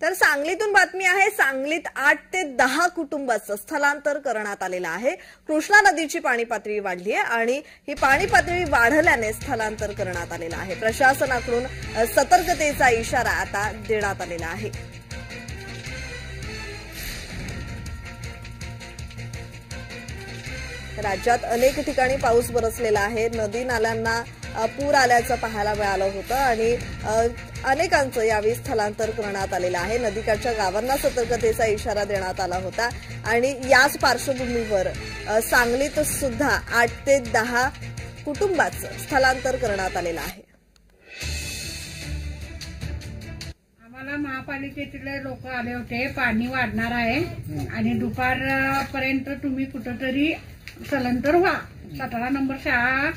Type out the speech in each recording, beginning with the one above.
तर सांगलीतून बातमी आहे। सांगलीत 8 ते 10 कुटुंबांचं स्थलांतर करण्यात आलेलं आहे। कृष्णा नदीची पाणी पातळी वाढली आहे आणि ही पाणी पातळी वाढल्याने स्थलांतर करण्यात आलेलं आहे। प्रशासनाकडून सतर्कतेचा इशारा आता देण्यात आलेला आहे। राज्यात अनेक ठिकाणी पाऊस बरसलेला आहे। नदी नाल्यांना पूर आल्याचं पाहायला मिळालं होतं आणि अनेकांचं यावेळी स्थलांतर करण्यात आलेलं आहे। नदीकाठच्या गावांना सतर्कतेचा इशारा देण्यात आला होता आणि याच पार्श्वभूमीवर सांगलीत सुद्धा 8 ते 10 कुटुंबांचं स्थलांतर करण्यात आलेलं आहे। आम्हाला महापालिकेतले लोक आले होते, पाणी वाढणार आहे आणि दुपारपर्यंत तुम्ही कुठेतरी स्थलांतर व्हा, 17 नंबर शाळा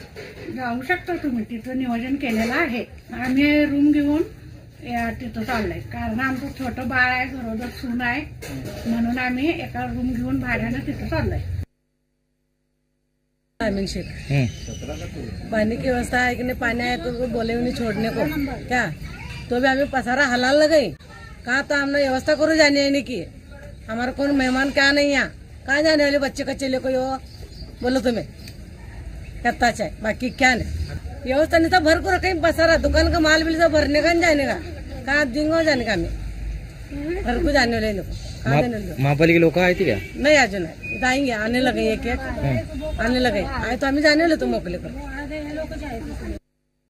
जाऊ शकता तुम्ही, तिथं नियोजन केलेलं आहे। आम्ही रूम घेऊन तिथं चाललोय, कारण आमचं छोटं बाळ आहे, गरोदर सून आहे, म्हणून आम्ही एका रूम घेऊन भाड्यानं तिथं चाललोय। पानी की व्यवस्था है कि नहीं, पानी आए तो बोले नहीं छोड़ने को क्या, तो भी हमें पसारा हलाल लगाई कहा, तो हमने व्यवस्था करो जाने आने की। हमारा कौन मेहमान क्या नहीं यहाँ, कहाँ जाने वाले बच्चे कच्चे ले कोई हो बोलो तुम्हें कत्ताच है, बाकी क्या नहीं। व्यवस्था नहीं था भरपूर कहीं पसारा, दुकान का माल बिल सब भरने का जाने का, कहाँ जिंगो जाने का, हमें घर को जाने वाले लोग महापालिका लोग आए थे क्या? नहीं आज नहीं, आएंगे, आने लगे एक आने लगे, आए तो हमें जाने वाले तो मोकले कर।